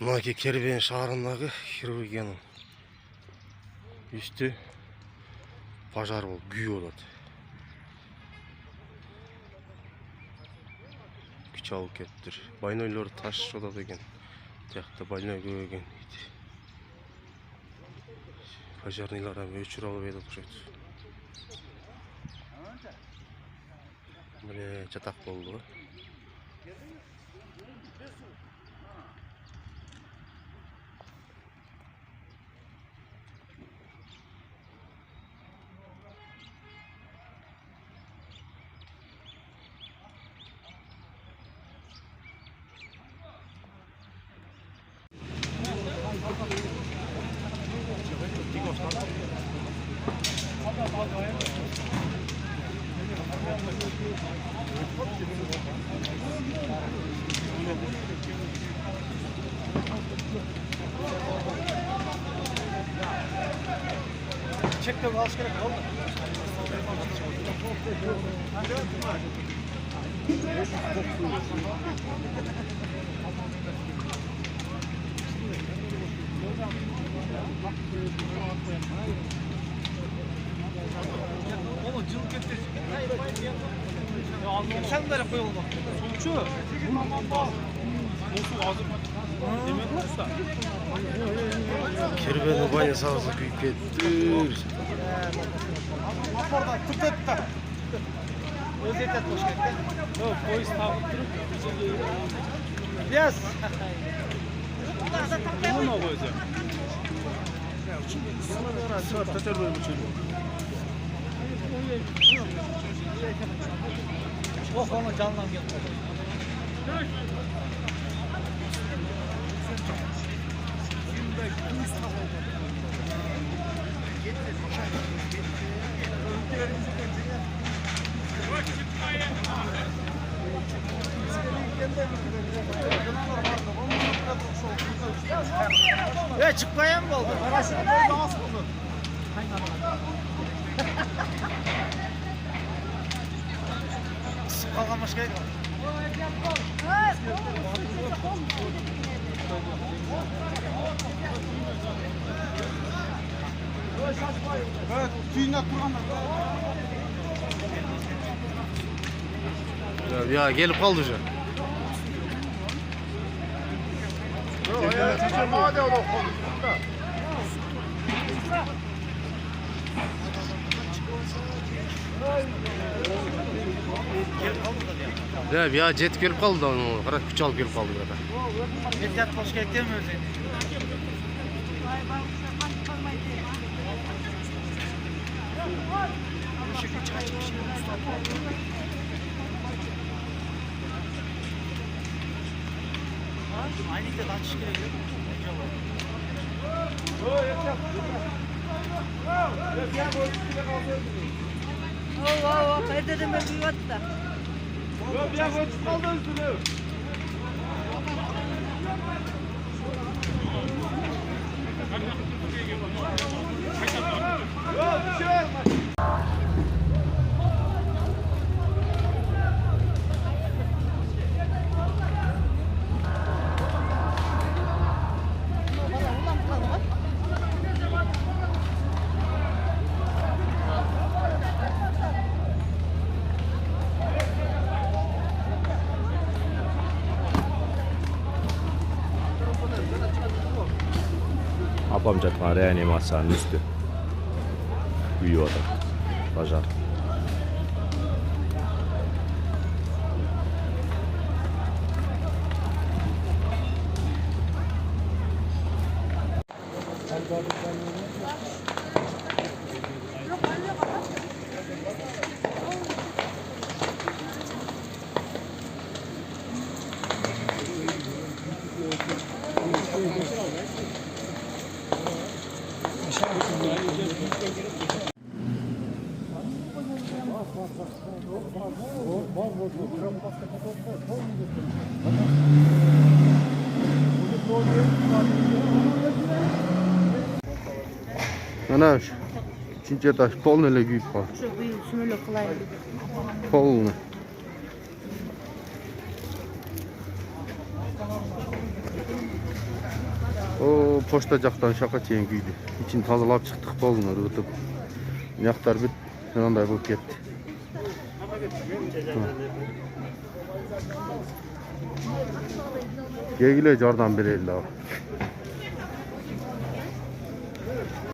Mınaki Kerben şaharındagı хирургиянын üstü pajar bolup küy bolot. Küç alıp kettir. Baynoylor taş odat eken. Tiyakta baynoy köp eken. Pajarnıylara öçür alıp edi okşoyt. Böyle çatak boldu. Çek de alış gerek oldu. Oğlum cılk etti. Sen de koyalım bak. Sonuçu. Kerben'in banyo sağlısı kuyup kettir. Orada tut et de. Özet et boş gitti. Yok polis tavuk durup. Yes. Bu ne olacak? Sonra teter böyle bir şey. Oh onu canlan geldi. Ya çıkmayan mı oldu? Parasını böyle az buldu. Kalkan başka yok. Evet, tüyünde duranlar. Ya gelip kaldı şu. Ya jet gelip kaldı da onu. Kara küç alıp gelip kaldı burada. Jet hoş geldin mi Özey? Aynı de lan çıkıyor. Oh, ben dedim ben bir vatta. Yok ya koç kaldı üstüne. Yok bir şey yok. Apamcatman reanimasyonun üstü. Uyuyor adam. Pajar. Ana şu. Üçüncü taş polnuyla büyük var. Şu büyük şunu kolayım. Polnu. O poştacaktan şaka çeyin güydü. İçini tazalap çıktık bolunu ırıtıp. Yaktar bir şunday bulup gitti. Gelgile jardan bir elde abi.